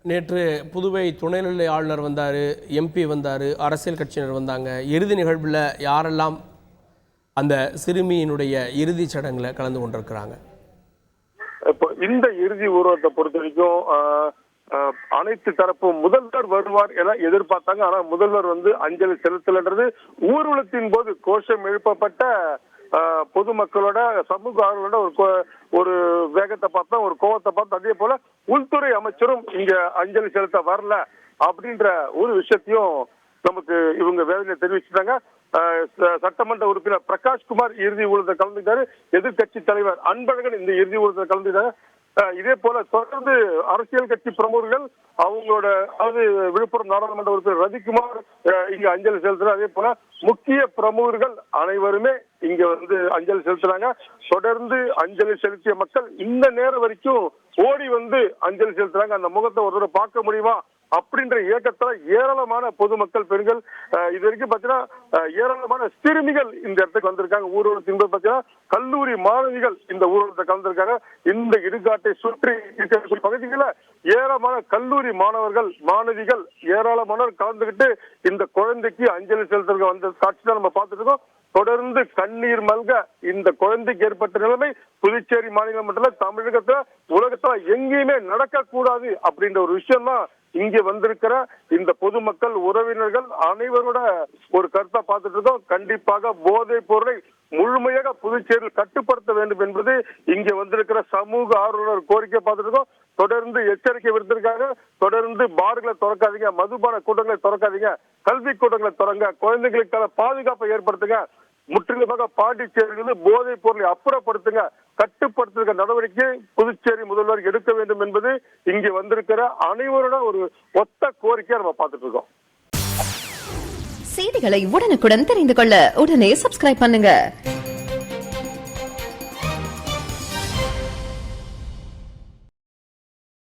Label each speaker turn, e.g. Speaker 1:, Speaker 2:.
Speaker 1: நேற்று புதுவை துணைநிலை ஆளுநர் வந்தார், எம்பி வந்தார், அரசியல் கட்சியினர் வந்தாங்க. இறுதி நிகழ்வில் யாரெல்லாம் அந்த சிறுமியினுடைய இறுதி சடங்கில் கலந்து கொண்டிருக்கிறாங்க?
Speaker 2: இப்போ இந்த இறுதி ஊர்வலத்தை பொறுத்த வரைக்கும் அனைத்து தரப்பும் முதல்வர் வருவார் என எதிர்பார்த்தாங்க. ஆனா முதல்வர் அஞ்சலி செலுத்தலன்றது ஊர்வலத்தின் போது கோஷம் எழுப்பப்பட்ட பொதுமக்களோட சமூக ஆர்வலோட ஒரு வேகத்தை பார்த்தா, ஒரு கோவத்தை பார்த்தா. அதே போல உள்துறை அமைச்சரும் இங்க அஞ்சலி செலுத்த வரல அப்படின்ற ஒரு விஷயத்தையும் நமக்கு இவங்க வேதனை தெரிவிச்சுட்டாங்க. சட்டமன்ற உறுப்பினர் பிரகாஷ்குமார் இறுதி ஊர்வலத்தை கலந்துட்டாரு. எதிர்கட்சி தலைவர் அன்பழகன் இந்த இறுதி ஊர்வலத்தை கலந்துட்டாரு. இதே போல தொடர்ந்து அரசியல் கட்சி பிரமுகர்கள் அவங்களோட விழுப்புரம் நாடாளுமன்ற உறுப்பினர் ரவிக்குமார் இங்க அஞ்சலி செலுத்துறாங்க. அதே போல முக்கிய பிரமுகர்கள் அனைவருமே இங்க அஞ்சலி செலுத்துறாங்க. தொடர்ந்து அஞ்சலி செலுத்திய மக்கள் இந்த நேரம் வரைக்கும் ஓடி அஞ்சலி செலுத்துறாங்க. அந்த முகத்தை ஒரு தடவை பார்க்க முடியுமா அப்படின்ற இயக்கத்துல ஏராளமான பொதுமக்கள், பெண்கள், இது வரைக்கும் பாத்தீங்கன்னா ஏராளமான சிறுமிகள் இந்த இடத்துக்கு வந்திருக்காங்க. ஊர்வலத்தின் போது பாத்தீங்கன்னா கல்லூரி மாணவிகள் இந்த ஊர்வலத்தை கலந்திருக்காங்க. இந்த இடுகாட்டை சுற்றி இருக்கக்கூடிய பகுதிகளில் ஏராளமான கல்லூரி மாணவர்கள், மாணவிகள் ஏராளமானவர் கலந்துகிட்டு இந்த குழந்தைக்கு அஞ்சலி செலுத்துறதுக்கு வந்த காட்சி தான் நம்ம பார்த்துட்டு இருக்கோம். தொடர்ந்து கண்ணீர் மல்க இந்த குழந்தைக்கு ஏற்பட்ட நிலைமை புதுச்சேரி மாநிலம் மட்டும் தமிழகத்துல உலகத்துல எங்கேயுமே நடக்கக்கூடாது அப்படின்ற ஒரு விஷயம் தான் இங்கே வந்திருக்கிற இந்த பொதுமக்கள், உறவினர்கள் அனைவரோட ஒரு கருத்தை பார்த்துட்டு இருக்கோம். கண்டிப்பாக போதைப் பொருளை முழுமையாக புதுச்சேரியில் கட்டுப்படுத்த வேண்டும் என்பது இங்கே வந்திருக்கிற சமூக ஆர்வலர் கோரிக்கை பார்த்துட்டு இருக்கோம். தொடர்ந்து எச்சரிக்கை விடுத்திருக்காங்க. தொடர்ந்து பார்களை திறக்காதீங்க, மதுபான கூட்டங்களை திறக்காதீங்க, கல்வி கூட்டங்களை திறங்க, குழந்தைகளுக்கான பாதுகாப்பை ஏற்படுத்துங்க, முற்றிலுமாக பாண்டிச்சேரியிலிருந்து போதைப் பொருளை அப்புறப்படுத்துங்க, கட்டுப்படுத்துகிற நடவடிக்கை புதுச்சேரி முதல்வர் எடுக்க வேண்டும் என்பது இங்கே வந்திருக்கிற அனைவரோட ஒரு ஒத்த கோரிக்கையை நம்ம பார்த்துட்டு இருக்கோம்.
Speaker 3: செய்திகளை உடனுக்குடன் தெரிந்து கொள்ள உடனே சப்ஸ்கிரைப் பண்ணுங்க.